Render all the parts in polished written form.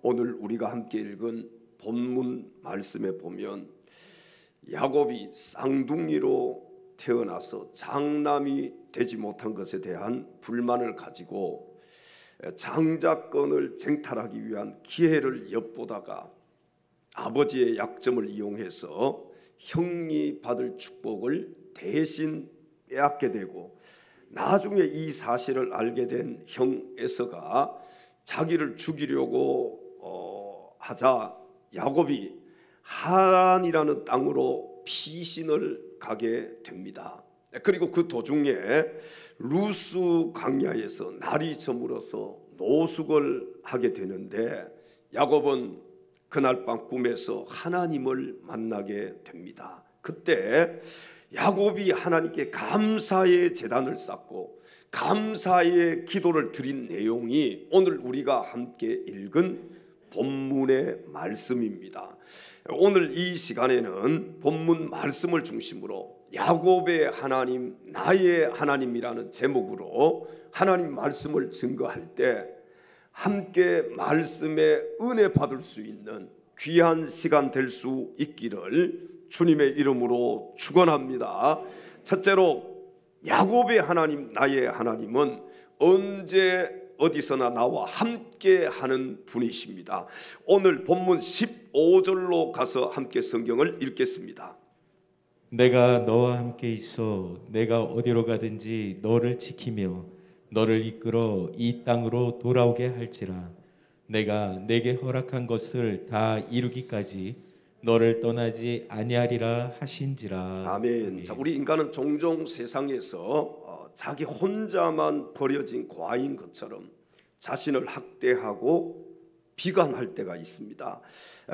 오늘 우리가 함께 읽은 본문 말씀에 보면 야곱이 쌍둥이로 태어나서 장남이 되지 못한 것에 대한 불만을 가지고 장자권을 쟁탈하기 위한 기회를 엿보다가 아버지의 약점을 이용해서 형이 받을 축복을 대신 빼앗게 되고, 나중에 이 사실을 알게 된 형 에서가 자기를 죽이려고 하자 야곱이 하란이라는 땅으로 피신을 가게 됩니다. 그리고 그 도중에 루스 광야에서 날이 저물어서 노숙을 하게 되는데, 야곱은 그날 밤 꿈에서 하나님을 만나게 됩니다. 그때 야곱이 하나님께 감사의 제단을 쌓고 감사의 기도를 드린 내용이 오늘 우리가 함께 읽은 본문의 말씀입니다. 오늘 이 시간에는 본문 말씀을 중심으로 야곱의 하나님, 나의 하나님이라는 제목으로 하나님 말씀을 증거할 때 함께 말씀의 은혜 받을 수 있는 귀한 시간 될 수 있기를 주님의 이름으로 축원합니다. 첫째로, 야곱의 하나님, 나의 하나님은 언제 어디서나 나와 함께 하는 분이십니다. 오늘 본문 15절로 가서 함께 성경을 읽겠습니다. 내가 너와 함께 있어 내가 어디로 가든지 너를 지키며 너를 이끌어 이 땅으로 돌아오게 할지라. 내가 내게 허락한 것을 다 이루기까지 너를 떠나지 아니하리라 하신지라. 아멘. 자, 우리 인간은 종종 세상에서 자기 혼자만 버려진 과인 것처럼 자신을 학대하고 비관할 때가 있습니다.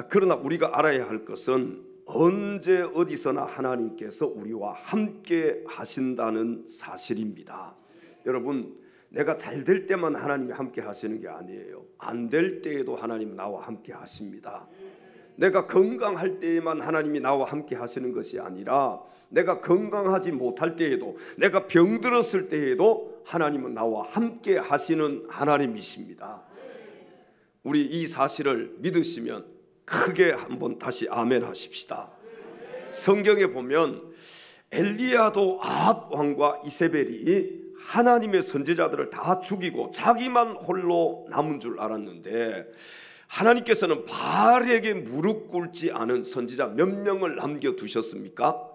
그러나 우리가 알아야 할 것은 언제 어디서나 하나님께서 우리와 함께 하신다는 사실입니다. 여러분, 내가 잘 될 때만 하나님이 함께 하시는 게 아니에요. 안 될 때에도 하나님 나와 함께 하십니다. 내가 건강할 때에만 하나님이 나와 함께 하시는 것이 아니라 내가 건강하지 못할 때에도, 내가 병들었을 때에도 하나님은 나와 함께 하시는 하나님이십니다. 우리 이 사실을 믿으시면 크게 한번 다시 아멘 하십시다. 성경에 보면 엘리야도 아합 왕과 이세벨이 하나님의 선지자들을 다 죽이고 자기만 홀로 남은 줄 알았는데, 하나님께서는 바알에게 무릎 꿇지 않은 선지자 몇 명을 남겨두셨습니까?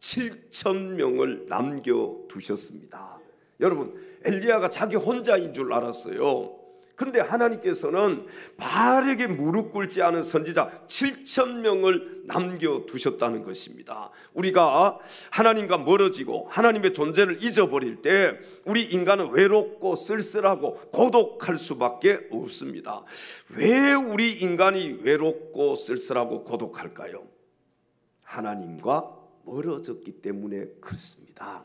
7,000명을 남겨두셨습니다. 여러분, 엘리야가 자기 혼자인 줄 알았어요. 그런데 하나님께서는 바알에게 무릎 꿇지 않은 선지자 7,000명을 남겨두셨다는 것입니다. 우리가 하나님과 멀어지고 하나님의 존재를 잊어버릴 때 우리 인간은 외롭고 쓸쓸하고 고독할 수밖에 없습니다. 왜 우리 인간이 외롭고 쓸쓸하고 고독할까요? 하나님과 멀어졌기 때문에 그렇습니다.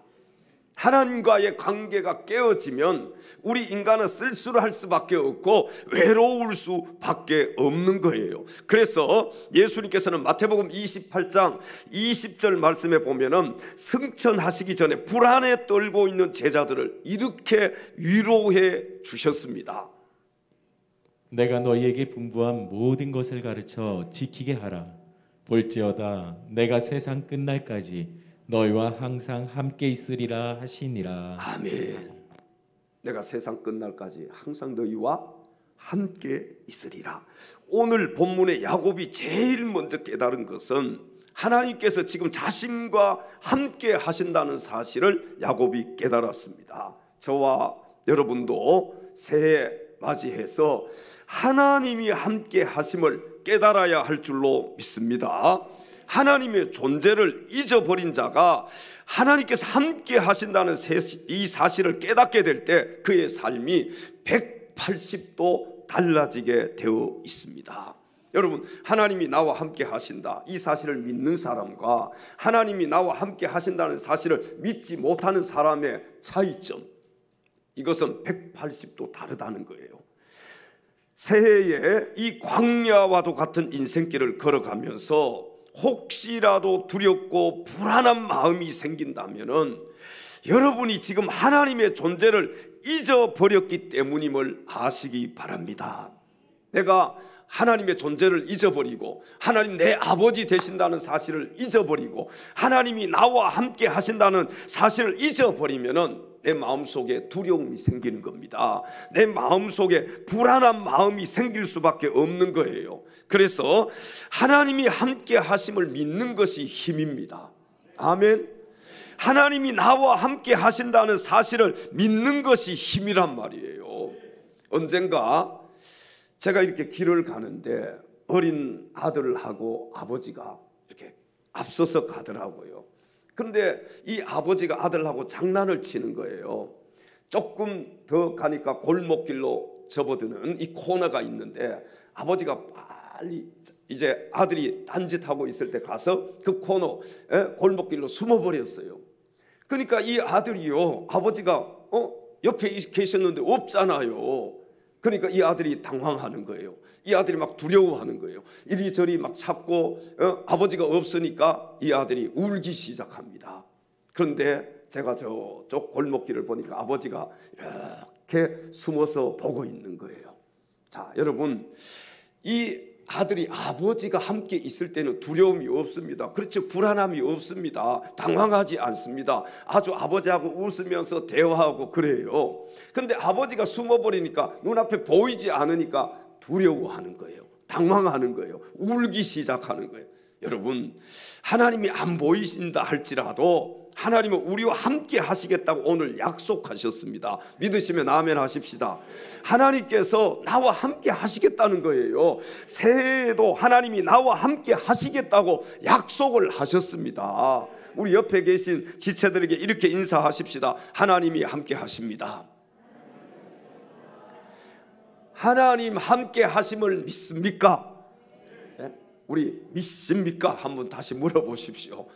하나님과의 관계가 깨어지면 우리 인간은 쓸쓸할 수밖에 없고 외로울 수밖에 없는 거예요. 그래서 예수님께서는 마태복음 28장 20절 말씀에 보면은 승천하시기 전에 불안에 떨고 있는 제자들을 이렇게 위로해 주셨습니다. 내가 너희에게 분부한 모든 것을 가르쳐 지키게 하라. 볼지어다 내가 세상 끝날까지 너희와 항상 함께 있으리라 하시니라. 아멘. 내가 세상 끝날까지 항상 너희와 함께 있으리라. 오늘 본문의 야곱이 제일 먼저 깨달은 것은 하나님께서 지금 자신과 함께 하신다는 사실을 야곱이 깨달았습니다. 저와 여러분도 새해 맞이해서 하나님이 함께 하심을 깨달아야 할 줄로 믿습니다. 하나님의 존재를 잊어버린 자가 하나님께서 함께 하신다는 이 사실을 깨닫게 될 때 그의 삶이 180도 달라지게 되어 있습니다. 여러분, 하나님이 나와 함께 하신다, 이 사실을 믿는 사람과 하나님이 나와 함께 하신다는 사실을 믿지 못하는 사람의 차이점, 이것은 180도 다르다는 거예요. 새해에 이 광야와도 같은 인생길을 걸어가면서 혹시라도 두렵고 불안한 마음이 생긴다면은 여러분이 지금 하나님의 존재를 잊어버렸기 때문임을 아시기 바랍니다. 내가 하나님의 존재를 잊어버리고 하나님 내 아버지 되신다는 사실을 잊어버리고 하나님이 나와 함께 하신다는 사실을 잊어버리면은 내 마음속에 두려움이 생기는 겁니다. 내 마음속에 불안한 마음이 생길 수밖에 없는 거예요. 그래서 하나님이 함께 하심을 믿는 것이 힘입니다. 아멘. 하나님이 나와 함께 하신다는 사실을 믿는 것이 힘이란 말이에요. 언젠가 제가 이렇게 길을 가는데 어린 아들하고 아버지가 이렇게 앞서서 가더라고요. 그런데 이 아버지가 아들하고 장난을 치는 거예요. 조금 더 가니까 골목길로 접어드는 이 코너가 있는데 아버지가 빨리 이제 아들이 딴짓하고 있을 때 가서 그 코너 골목길로 숨어버렸어요. 그러니까 이 아들이요, 아버지가 옆에 계셨는데 없잖아요. 그러니까 이 아들이 당황하는 거예요. 이 아들이 막 두려워하는 거예요. 이리저리 막 찾고 아버지가 없으니까 이 아들이 울기 시작합니다. 그런데 제가 저쪽 골목길을 보니까 아버지가 이렇게 숨어서 보고 있는 거예요. 자, 여러분, 이 아들이 아버지가 함께 있을 때는 두려움이 없습니다. 그렇죠. 불안함이 없습니다. 당황하지 않습니다. 아주 아버지하고 웃으면서 대화하고 그래요. 그런데 아버지가 숨어버리니까 눈앞에 보이지 않으니까 두려워하는 거예요. 당황하는 거예요. 울기 시작하는 거예요. 여러분, 하나님이 안 보이신다 할지라도 하나님은 우리와 함께 하시겠다고 오늘 약속하셨습니다. 믿으시면 아멘 하십시다. 하나님께서 나와 함께 하시겠다는 거예요. 새해에도 하나님이 나와 함께 하시겠다고 약속을 하셨습니다. 우리 옆에 계신 지체들에게 이렇게 인사하십시다. 하나님이 함께 하십니다. 하나님 함께 하심을 믿습니까? 우리 믿습니까? 한번 다시 물어보십시오.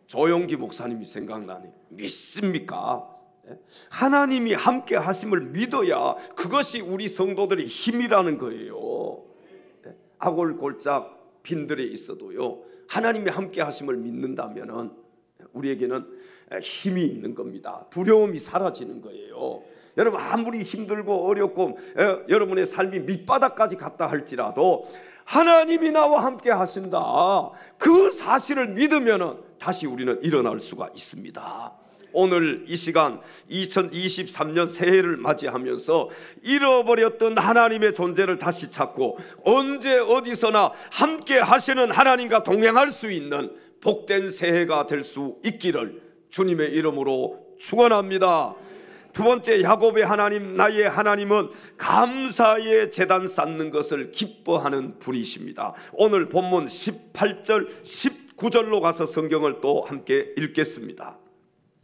조용기 목사님이 생각나네. 믿습니까? 하나님이 함께 하심을 믿어야 그것이 우리 성도들의 힘이라는 거예요. 아골골짝 빈들에 있어도요, 하나님이 함께 하심을 믿는다면 우리에게는 힘이 있는 겁니다. 두려움이 사라지는 거예요. 여러분, 아무리 힘들고 어렵고 여러분의 삶이 밑바닥까지 갔다 할지라도 하나님이 나와 함께 하신다, 그 사실을 믿으면 다시 우리는 일어날 수가 있습니다. 오늘 이 시간 2023년 새해를 맞이하면서 잃어버렸던 하나님의 존재를 다시 찾고 언제 어디서나 함께 하시는 하나님과 동행할 수 있는 복된 새해가 될 수 있기를 주님의 이름으로 축원합니다. 두 번째, 야곱의 하나님, 나의 하나님은 감사의 제단 쌓는 것을 기뻐하는 분이십니다. 오늘 본문 18절 19절로 가서 성경을 또 함께 읽겠습니다.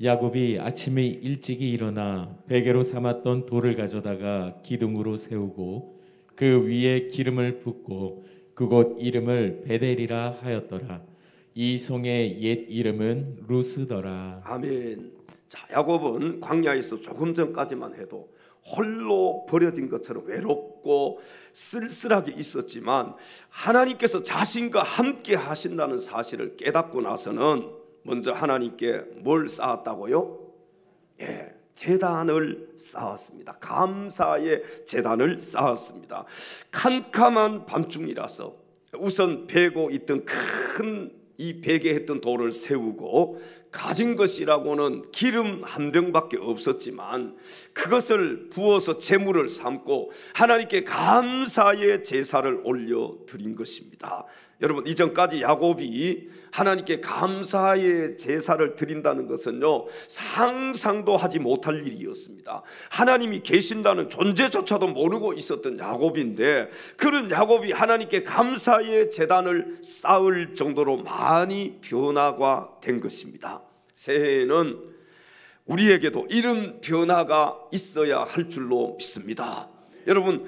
야곱이 아침에 일찍이 일어나 베개로 삼았던 돌을 가져다가 기둥으로 세우고 그 위에 기름을 붓고 그곳 이름을 베델이라 하였더라. 이 성의 옛 이름은 루스더라. 아멘. 자, 야곱은 광야에서 조금 전까지만 해도 홀로 버려진 것처럼 외롭고 쓸쓸하게 있었지만 하나님께서 자신과 함께 하신다는 사실을 깨닫고 나서는 먼저 하나님께 뭘 쌓았다고요? 제단을 쌓았습니다. 감사의 제단을 쌓았습니다. 캄캄한 밤중이라서 우선 베고 있던 큰 이 베개했던 돌을 세우고 가진 것이라고는 기름 한 병밖에 없었지만 그것을 부어서 제물을 삼고 하나님께 감사의 제사를 올려드린 것입니다. 여러분, 이전까지 야곱이 하나님께 감사의 제사를 드린다는 것은요, 상상도 하지 못할 일이었습니다. 하나님이 계신다는 존재조차도 모르고 있었던 야곱인데, 그런 야곱이 하나님께 감사의 제단을 쌓을 정도로 많이 변화가 된 것입니다. 새해에는 우리에게도 이런 변화가 있어야 할 줄로 믿습니다. 여러분,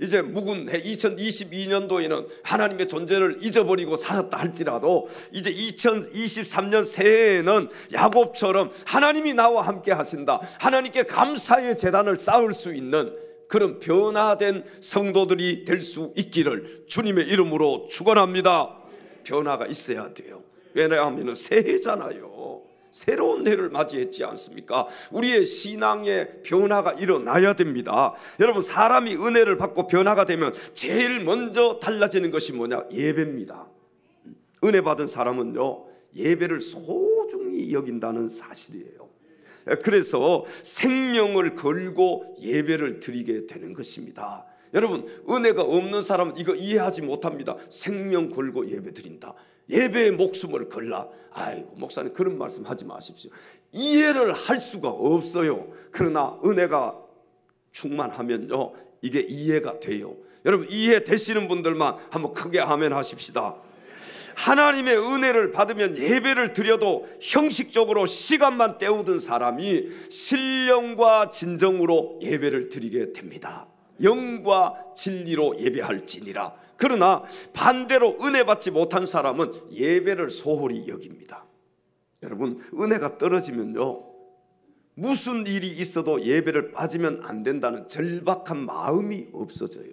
이제 묵은 해 2022년도에는 하나님의 존재를 잊어버리고 살았다 할지라도 이제 2023년 새해에는 야곱처럼 하나님이 나와 함께 하신다, 하나님께 감사의 제단을 쌓을 수 있는 그런 변화된 성도들이 될 수 있기를 주님의 이름으로 축원합니다. 변화가 있어야 돼요. 왜냐하면 새해잖아요. 새로운 해를 맞이했지 않습니까? 우리의 신앙의 변화가 일어나야 됩니다. 여러분, 사람이 은혜를 받고 변화가 되면 제일 먼저 달라지는 것이 뭐냐? 예배입니다. 은혜 받은 사람은요, 예배를 소중히 여긴다는 사실이에요. 그래서 생명을 걸고 예배를 드리게 되는 것입니다. 여러분, 은혜가 없는 사람은 이거 이해하지 못합니다. 생명 걸고 예배 드린다, 예배의 목숨을 걸라. 아이고, 목사님 그런 말씀 하지 마십시오. 이해를 할 수가 없어요. 그러나 은혜가 충만하면요, 이게 이해가 돼요. 여러분, 이해되시는 분들만 한번 크게 아멘 하십시다. 하나님의 은혜를 받으면 예배를 드려도 형식적으로 시간만 때우던 사람이 신령과 진정으로 예배를 드리게 됩니다. 영과 진리로 예배할지니라. 그러나 반대로 은혜 받지 못한 사람은 예배를 소홀히 여깁니다. 여러분, 은혜가 떨어지면요, 무슨 일이 있어도 예배를 빠지면 안 된다는 절박한 마음이 없어져요.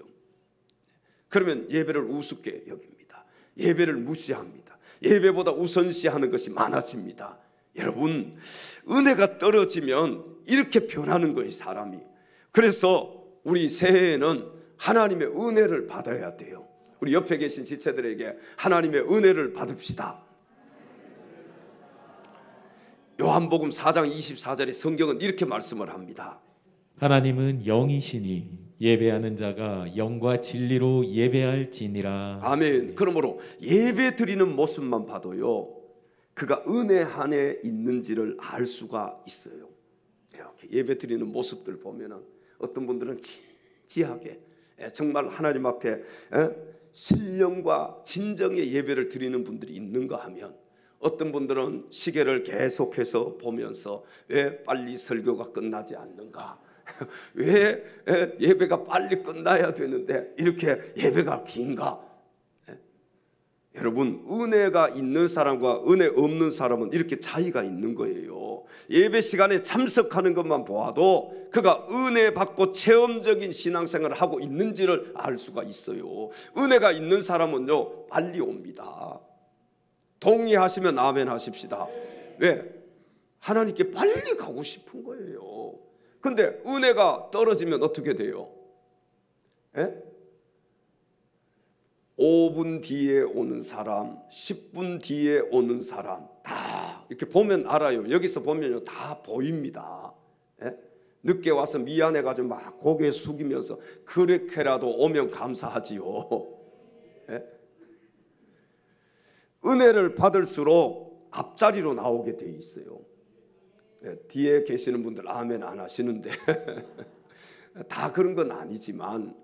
그러면 예배를 우습게 여깁니다. 예배를 무시합니다. 예배보다 우선시하는 것이 많아집니다. 여러분, 은혜가 떨어지면 이렇게 변하는 거예요, 사람이. 그래서 우리 새해에는 하나님의 은혜를 받아야 돼요. 우리 옆에 계신 지체들에게 하나님의 은혜를 받읍시다. 요한복음 4장 24절에 성경은 이렇게 말씀을 합니다. 하나님은 영이시니 예배하는 자가 영과 진리로 예배할지니라. 아멘. 그러므로 예배 드리는 모습만 봐도요, 그가 은혜 안에 있는지를 알 수가 있어요. 이렇게 예배 드리는 모습들 보면은 어떤 분들은 진지하게 정말 하나님 앞에 신령과 진정의 예배를 드리는 분들이 있는가 하면, 어떤 분들은 시계를 계속해서 보면서 왜 빨리 설교가 끝나지 않는가, 왜 예배가 빨리 끝나야 되는데 이렇게 예배가 긴가. 여러분, 은혜가 있는 사람과 은혜 없는 사람은 이렇게 차이가 있는 거예요. 예배 시간에 참석하는 것만 보아도 그가 은혜 받고 체험적인 신앙생활을 하고 있는지를 알 수가 있어요. 은혜가 있는 사람은요, 빨리 옵니다. 동의하시면 아멘 하십시다. 왜? 하나님께 빨리 가고 싶은 거예요. 근데 은혜가 떨어지면 어떻게 돼요? 5분 뒤에 오는 사람, 10분 뒤에 오는 사람, 다 이렇게 보면 알아요. 여기서 보면요, 다 보입니다. 늦게 와서 미안해가지고 막 고개 숙이면서 그렇게라도 오면 감사하지요. 은혜를 받을수록 앞자리로 나오게 돼 있어요. 뒤에 계시는 분들 아멘 안 하시는데 다 그런 건 아니지만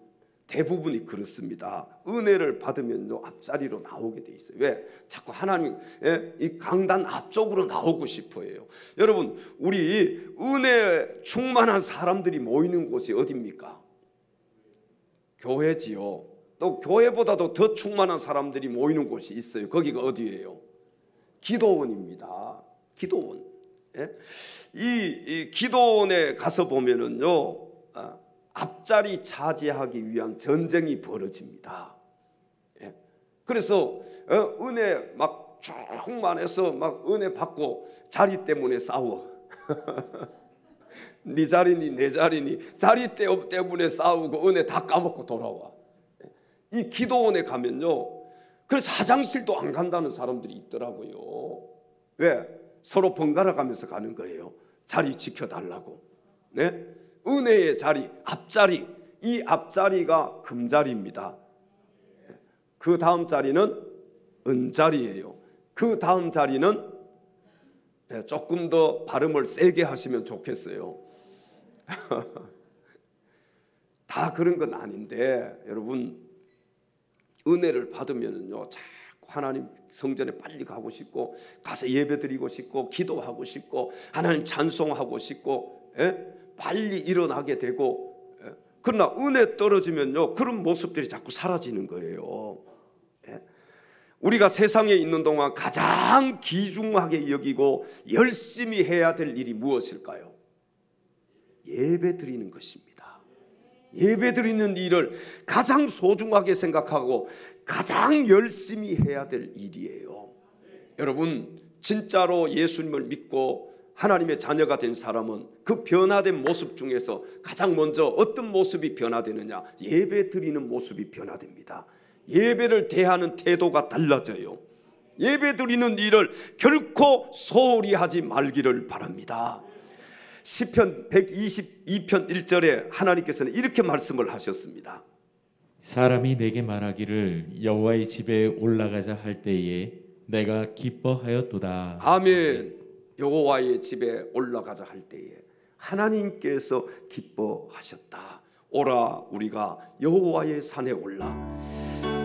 대부분이 그렇습니다. 은혜를 받으면요, 앞자리로 나오게 돼 있어요. 왜? 자꾸 하나님 이 강단 앞쪽으로 나오고 싶어해요. 여러분, 우리 은혜 충만한 사람들이 모이는 곳이 어디입니까? 교회지요. 또 교회보다도 더 충만한 사람들이 모이는 곳이 있어요. 거기가 어디예요? 기도원입니다. 기도원. 이 기도원에 가서 보면은요, 앞자리 차지하기 위한 전쟁이 벌어집니다. 그래서 은혜 막 충만해서 막 은혜 받고 자리 때문에 싸워. 네 자리니 내 자리니 자리 때문에 싸우고 은혜 다 까먹고 돌아와. 이 기도원에 가면요, 그래서 화장실도 안 간다는 사람들이 있더라고요. 왜? 서로 번갈아 가면서 가는 거예요. 자리 지켜달라고. 네? 은혜의 자리, 앞자리, 이 앞자리가 금자리입니다. 그 다음 자리는 은자리예요. 그 다음 자리는 조금 더 발음을 세게 하시면 좋겠어요. 다 그런 건 아닌데, 여러분, 은혜를 받으면요, 자꾸 하나님 성전에 빨리 가고 싶고, 가서 예배 드리고 싶고, 기도하고 싶고, 하나님 찬송하고 싶고, 빨리 일어나게 되고. 그러나 은혜 떨어지면요, 그런 모습들이 자꾸 사라지는 거예요. 우리가 세상에 있는 동안 가장 귀중하게 여기고 열심히 해야 될 일이 무엇일까요? 예배 드리는 것입니다. 예배 드리는 일을 가장 소중하게 생각하고 가장 열심히 해야 될 일이에요. 여러분, 진짜로 예수님을 믿고 하나님의 자녀가 된 사람은 그 변화된 모습 중에서 가장 먼저 어떤 모습이 변화되느냐? 예배 드리는 모습이 변화됩니다. 예배를 대하는 태도가 달라져요. 예배 드리는 일을 결코 소홀히 하지 말기를 바랍니다. 시편 122편 1절에 하나님께서는 이렇게 말씀을 하셨습니다. 사람이 내게 말하기를 여호와의 집에 올라가자 할 때에 내가 기뻐하였도다. 아멘. 여호와의 집에 올라가자 할 때에 하나님께서 기뻐하셨다. 오라 우리가 여호와의 산에 올라.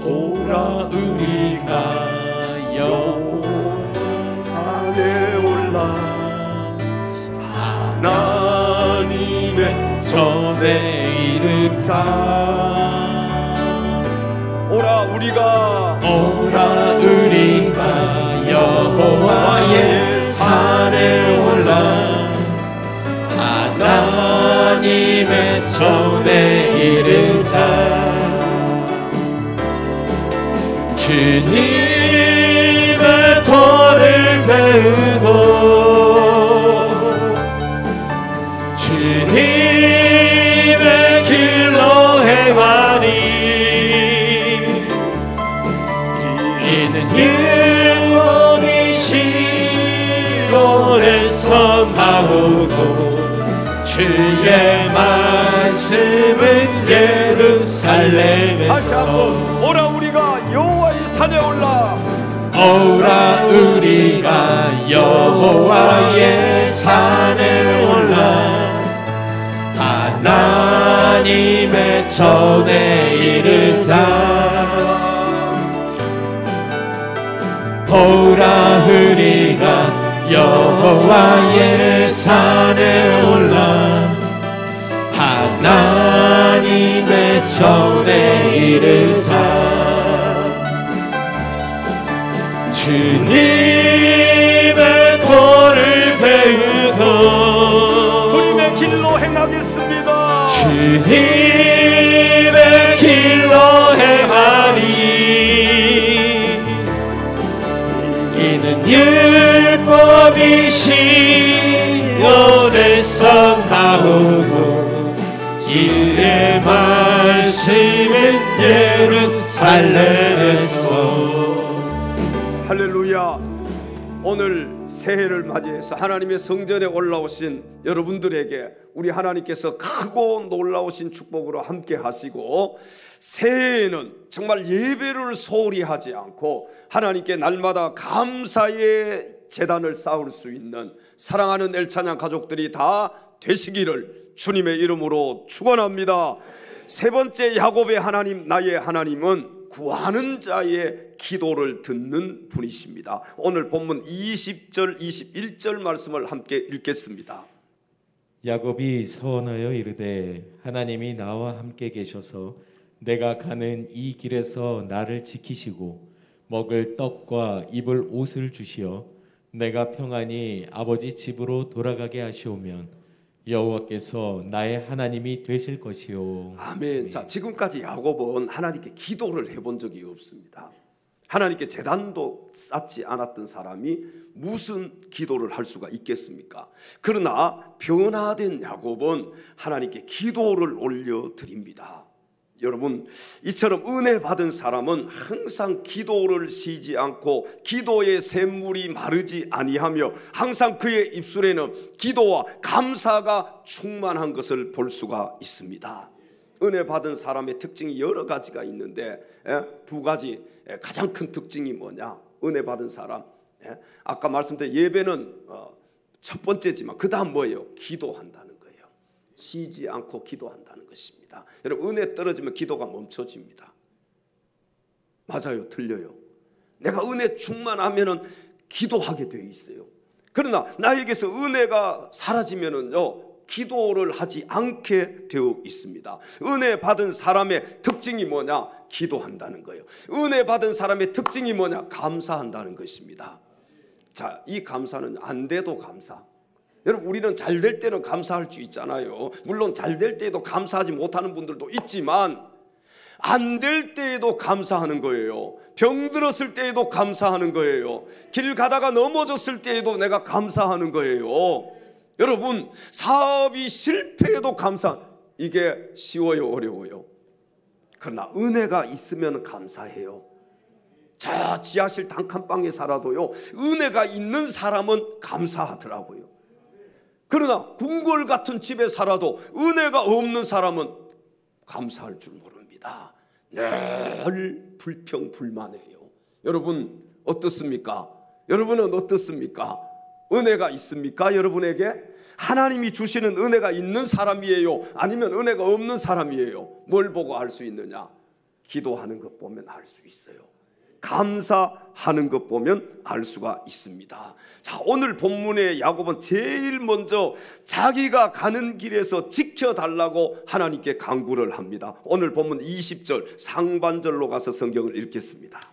오라 우리가 여호와의 산에 올라 하나님의 전에 이르자. 오라 우리가 여호와의 산에 올라 하나님의 전에 이르자. 주님의 도를 배우고 주님의 길로 행하니 이는 영원히 시온에서 나오고 주의 말씀은 예루살렘에서. 다시 한번 오라 우리가 여호와의 산에 올라. 오라 우리가 여호와의 산에 올라 하나님의 전에 이르자. 오라 우리가 여호와의 산에 올라 하나님의 전에 이르자. 주님의 도를 배우고 주님의 길로 행하겠습니다. 주님의 길로 행하니 이는 율법이 시온에서 나오고 주의 말씀은 예루살렘에서. 할렐루야. 오늘 새해를 맞이해서 하나님의 성전에 올라오신 여러분들에게 우리 하나님께서 크고 놀라우신 축복으로 함께 하시고, 새해에는 정말 예배를 소홀히 하지 않고 하나님께 날마다 감사의 제단을 쌓을 수 있는 사랑하는 엘찬양 가족들이 다 되시기를 주님의 이름으로 축원합니다. 세 번째, 야곱의 하나님 나의 하나님은 구하는 자의 기도를 듣는 분이십니다. 오늘 본문 20절 21절 말씀을 함께 읽겠습니다. 야곱이 서원하여 이르되 하나님이 나와 함께 계셔서 내가 가는 이 길에서 나를 지키시고 먹을 떡과 입을 옷을 주시어 내가 평안히 아버지 집으로 돌아가게 하시오면 여호와께서 나의 하나님이 되실 것이요. 아멘. 자, 지금까지 야곱은 하나님께 기도를 해본 적이 없습니다. 하나님께 제단도 쌓지 않았던 사람이 무슨 기도를 할 수가 있겠습니까? 그러나 변화된 야곱은 하나님께 기도를 올려드립니다. 여러분, 이처럼 은혜 받은 사람은 항상 기도를 쉬지 않고 기도의 샘물이 마르지 아니하며 항상 그의 입술에는 기도와 감사가 충만한 것을 볼 수가 있습니다. 은혜 받은 사람의 특징이 여러 가지가 있는데 두 가지 가장 큰 특징이 뭐냐? 은혜 받은 사람, 아까 말씀드린 예배는 첫 번째지만 그 다음 뭐예요? 기도한다는 거예요. 쉬지 않고 기도한다는 것입니다. 여러분, 은혜 떨어지면 기도가 멈춰집니다. 맞아요? 틀려요? 내가 은혜 충만하면은 기도하게 되어 있어요. 그러나 나에게서 은혜가 사라지면은요, 기도를 하지 않게 되어 있습니다. 은혜 받은 사람의 특징이 뭐냐? 기도한다는 거예요. 은혜 받은 사람의 특징이 뭐냐? 감사한다는 것입니다. 자, 이 감사는 안 돼도 감사. 여러분, 우리는 잘 될 때는 감사할 수 있잖아요. 물론 잘 될 때도 감사하지 못하는 분들도 있지만 안 될 때에도 감사하는 거예요. 병들었을 때에도 감사하는 거예요. 길 가다가 넘어졌을 때에도 내가 감사하는 거예요. 여러분, 사업이 실패해도 이게 쉬워요, 어려워요? 그러나 은혜가 있으면 감사해요. 저 지하실 단칸방에 살아도요, 은혜가 있는 사람은 감사하더라고요. 그러나 궁궐 같은 집에 살아도 은혜가 없는 사람은 감사할 줄 모릅니다. 늘 불평불만해요. 여러분 어떻습니까? 여러분은 어떻습니까? 은혜가 있습니까? 여러분에게 하나님이 주시는 은혜가 있는 사람이에요? 아니면 은혜가 없는 사람이에요? 뭘 보고 알 수 있느냐? 기도하는 것 보면 알 수 있어요. 감사하는 것 보면 알 수가 있습니다. 자, 오늘 본문의 야곱은 제일 먼저 자기가 가는 길에서 지켜달라고 하나님께 간구를 합니다. 오늘 본문 20절 상반절로 가서 성경을 읽겠습니다.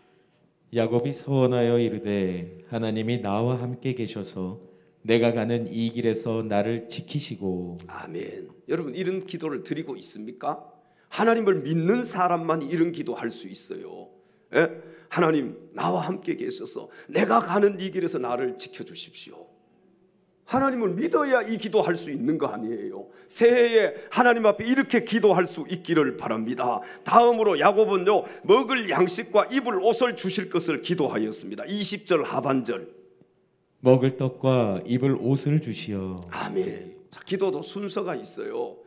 야곱이 서원하여 이르되 하나님이 나와 함께 계셔서 내가 가는 이 길에서 나를 지키시고. 아멘. 여러분, 이런 기도를 드리고 있습니까? 하나님을 믿는 사람만 이런 기도할 수 있어요. 예? 하나님, 나와 함께 계셔서 내가 가는 이 길에서 나를 지켜주십시오. 하나님을 믿어야 이 기도할 수 있는 거 아니에요. 새해에 하나님 앞에 이렇게 기도할 수 있기를 바랍니다. 다음으로 야곱은요, 먹을 양식과 입을 옷을 주실 것을 기도하였습니다. 20절 하반절. 먹을 떡과 입을 옷을 주시어. 아멘. 자, 기도도 순서가 있어요.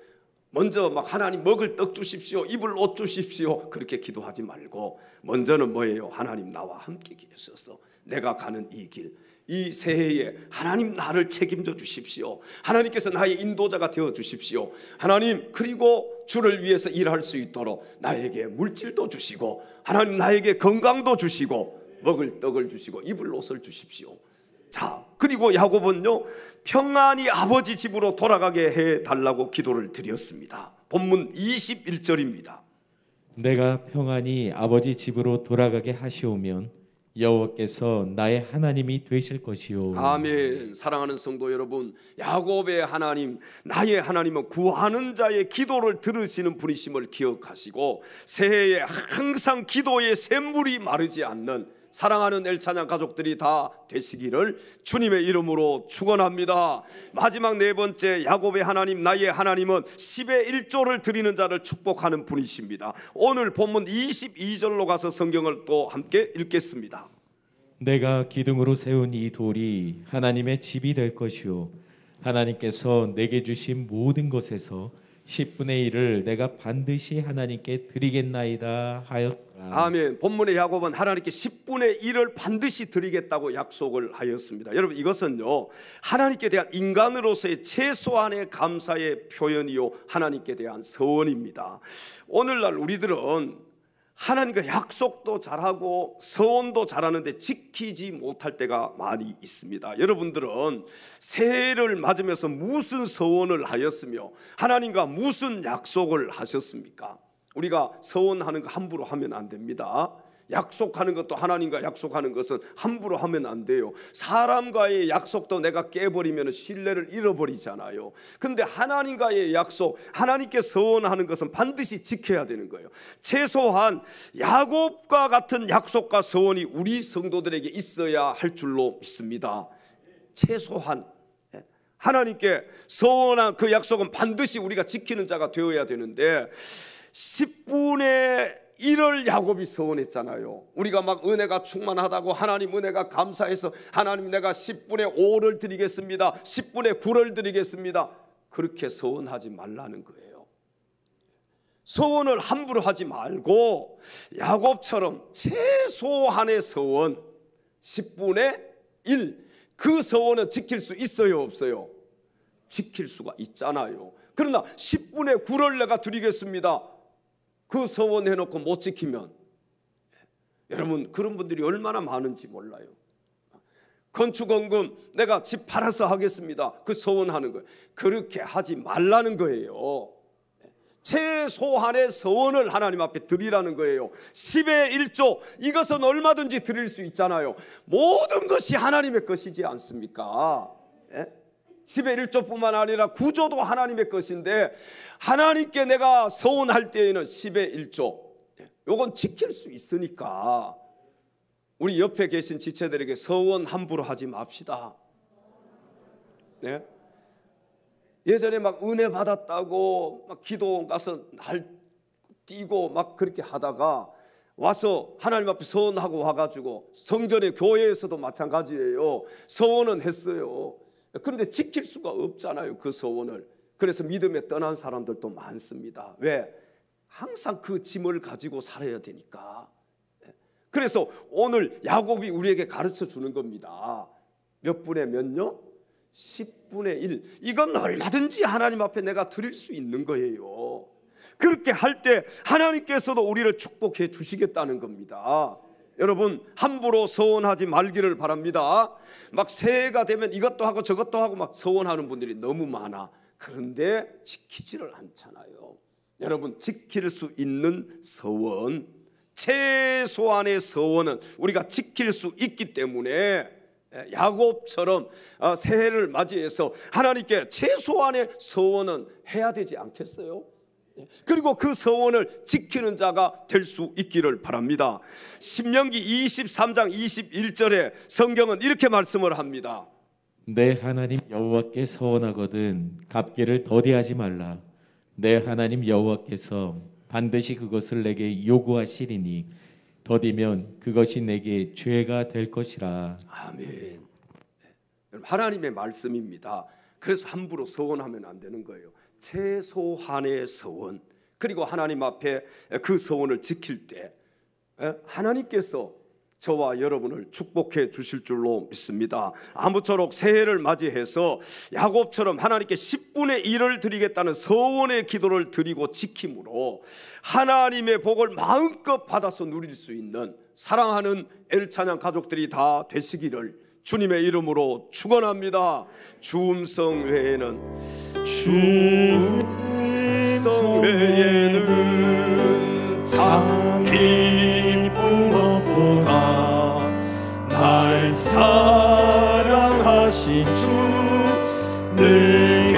먼저 막 하나님 먹을 떡 주십시오, 입을 옷 주십시오, 그렇게 기도하지 말고 먼저는 뭐예요? 하나님 나와 함께 계셔서 내가 가는 이 길, 이 새해에 하나님 나를 책임져 주십시오. 하나님께서 나의 인도자가 되어 주십시오. 하나님, 그리고 주를 위해서 일할 수 있도록 나에게 물질도 주시고, 하나님 나에게 건강도 주시고, 먹을 떡을 주시고 입을 옷을 주십시오. 자, 그리고 야곱은요, 평안히 아버지 집으로 돌아가게 해달라고 기도를 드렸습니다. 본문 21절입니다. 내가 평안히 아버지 집으로 돌아가게 하시오면 여호와께서 나의 하나님이 되실 것이요. 아멘. 사랑하는 성도 여러분, 야곱의 하나님, 나의 하나님은 구하는 자의 기도를 들으시는 분이심을 기억하시고, 새해에 항상 기도의 샘물이 마르지 않는 사랑하는 엘찬양 가족들이 다 되시기를 주님의 이름으로 축원합니다. 마지막 네 번째, 야곱의 하나님, 나의 하나님은 10의 1조를 드리는 자를 축복하는 분이십니다. 오늘 본문 22절로 가서 성경을 또 함께 읽겠습니다. 내가 기둥으로 세운 이 돌이 하나님의 집이 될 것이요 하나님께서 내게 주신 모든 것에서 10분의 1을 내가 반드시 하나님께 드리겠나이다 하였다. 아멘. 본문의 야곱은 하나님께 10분의 1을 반드시 드리겠다고 약속을 하였습니다. 여러분, 이것은요, 하나님께 대한 인간으로서의 최소한의 감사의 표현이요, 하나님께 대한 서원입니다. 오늘날 우리들은 하나님과 약속도 잘하고 서원도 잘하는데 지키지 못할 때가 많이 있습니다. 여러분들은 새해를 맞으면서 무슨 서원을 하였으며 하나님과 무슨 약속을 하셨습니까? 우리가 서원하는 거 함부로 하면 안 됩니다. 약속하는 것도, 하나님과 약속하는 것은 함부로 하면 안 돼요. 사람과의 약속도 내가 깨버리면 신뢰를 잃어버리잖아요. 근데 하나님과의 약속, 하나님께 서원하는 것은 반드시 지켜야 되는 거예요. 최소한 야곱과 같은 약속과 서원이 우리 성도들에게 있어야 할 줄로 믿습니다. 최소한 하나님께 서원한 그 약속은 반드시 우리가 지키는 자가 되어야 되는데, 10분의 1을 야곱이 서원했잖아요. 우리가 막 은혜가 충만하다고, 하나님 은혜가 감사해서 하나님 내가 10분의 5를 드리겠습니다, 10분의 9를 드리겠습니다, 그렇게 서원하지 말라는 거예요. 서원을 함부로 하지 말고 야곱처럼 최소한의 서원 10분의 1, 그 서원은 지킬 수 있어요, 없어요? 지킬 수가 있잖아요. 그러나 10분의 9를 내가 드리겠습니다, 그 서원 해놓고 못 지키면, 여러분, 그런 분들이 얼마나 많은지 몰라요. 건축원금 내가 집 팔아서 하겠습니다, 그 서원하는 거예요. 그렇게 하지 말라는 거예요. 최소한의 서원을 하나님 앞에 드리라는 거예요. 10의 1조, 이것은 얼마든지 드릴 수 있잖아요. 모든 것이 하나님의 것이지 않습니까? 10의 1조뿐만 아니라 구조도 하나님의 것인데, 하나님께 내가 서원할 때에는 10의 1조, 요건 지킬 수 있으니까 우리 옆에 계신 지체들에게 서원 함부로 하지 맙시다. 네? 예전에 막 은혜 받았다고 막 기도원 가서 날 뛰고 막 그렇게 하다가 와서 하나님 앞에 서원하고 와가지고 성전의 교회에서도 마찬가지예요. 서원은 했어요. 그런데 지킬 수가 없잖아요, 그 서원을. 그래서 믿음에 떠난 사람들도 많습니다. 왜? 항상 그 짐을 가지고 살아야 되니까. 그래서 오늘 야곱이 우리에게 가르쳐 주는 겁니다. 몇 분의 몇요? 10분의 1. 이건 얼마든지 하나님 앞에 내가 드릴 수 있는 거예요. 그렇게 할 때 하나님께서도 우리를 축복해 주시겠다는 겁니다. 여러분, 함부로 서원하지 말기를 바랍니다. 막 새해가 되면 이것도 하고 저것도 하고 막 서원하는 분들이 너무 많아. 그런데 지키지를 않잖아요. 여러분, 지킬 수 있는 서원, 최소한의 서원은 우리가 지킬 수 있기 때문에 야곱처럼 새해를 맞이해서 하나님께 최소한의 서원은 해야 되지 않겠어요? 그리고 그 서원을 지키는 자가 될 수 있기를 바랍니다. 신명기 23장 21절에 성경은 이렇게 말씀을 합니다. 내 하나님 여호와께 서원하거든 갚기를 더디하지 말라. 내 하나님 여호와께서 반드시 그것을 내게 요구하시리니 더디면 그것이 내게 죄가 될 것이라. 아멘. 하나님의 말씀입니다. 그래서 함부로 서원하면 안 되는 거예요. 최소한의 서원, 그리고 하나님 앞에 그 서원을 지킬 때 하나님께서 저와 여러분을 축복해 주실 줄로 믿습니다. 아무쪼록 새해를 맞이해서 야곱처럼 하나님께 10분의 1을 드리겠다는 서원의 기도를 드리고 지킴으로 하나님의 복을 마음껏 받아서 누릴 수 있는 사랑하는 엘찬양 가족들이 다 되시기를 주님의 이름으로 축원합니다. 주음성 외에는 참 기쁜 것보다 날 사랑하신 주 늘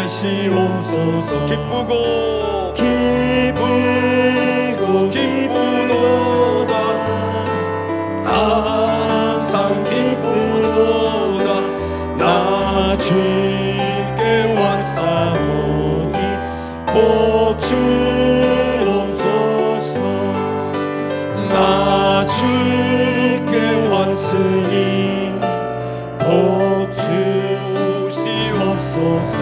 계시옵소서. 기쁘도다 항상 기쁘도다 나 주께 왔사오니 복 주옵소서. 나 주께 왔으니 복 주시옵소서.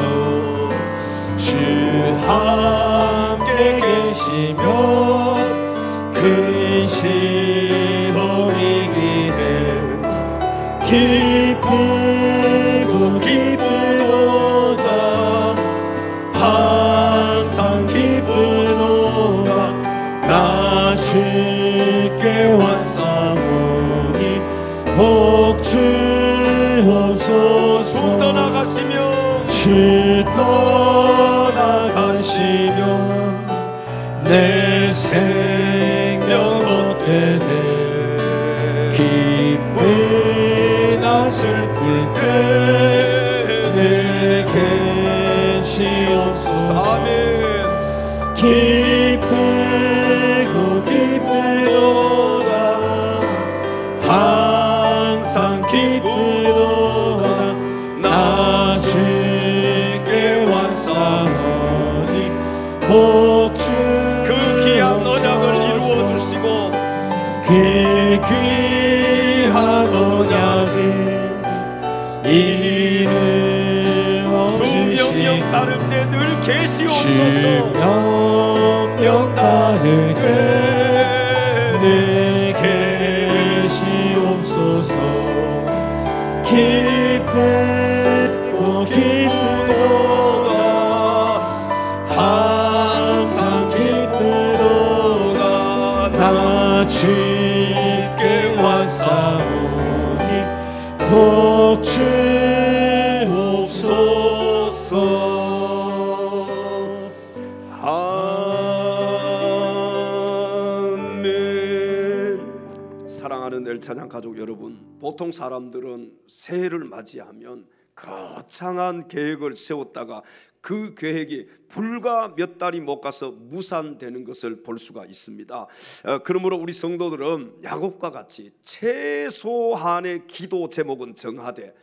주 함께 계시며 근심을 이기네 기쁘고 기쁘도다 항상 기쁘도다 나 주께 왔사오니 복 주옵소서. 주 떠나가시며 내 생명 헛되네 기쁘나 슬플 때 늘 계시옵소서. 아멘. 기쁘고 기쁘도다 항상 기쁘도다 나 주께 왔사오니 복 주 그 귀한 언약을 이루어 주시고 그 귀한 언약을 이루어 주시고 주 명령 따를 때 늘 계시옵소서. 주 명령 따를 때 늘 계시옵소서. 기쁘고 기쁘도다 항상 기쁘도다 나 주께 왔사오니 복 주옵소서. 아멘. 사랑하는 엘찬양 가족 여러분, 보통 사람들은 새해를 맞이하면 거창한 계획을 세웠다가 그 계획이 불과 몇 달이 못 가서 무산되는 것을 볼 수가 있습니다. 그러므로 우리 성도들은 야곱과 같이 최소한의 기도 제목은 정하되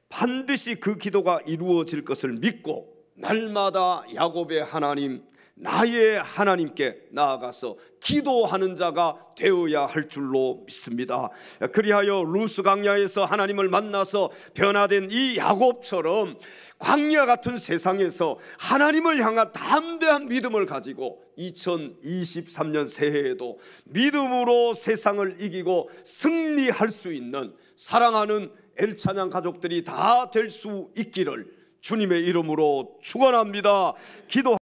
반드시 그 기도가 이루어질 것을 믿고 날마다 야곱의 하나님, 나의 하나님께 나아가서 기도하는 자가 되어야 할 줄로 믿습니다. 그리하여 루스 광야에서 하나님을 만나서 변화된 이 야곱처럼 광야 같은 세상에서 하나님을 향한 담대한 믿음을 가지고 2023년 새해에도 믿음으로 세상을 이기고 승리할 수 있는 사랑하는 엘찬양 가족들이 다 될 수 있기를 주님의 이름으로 축원합니다. 기도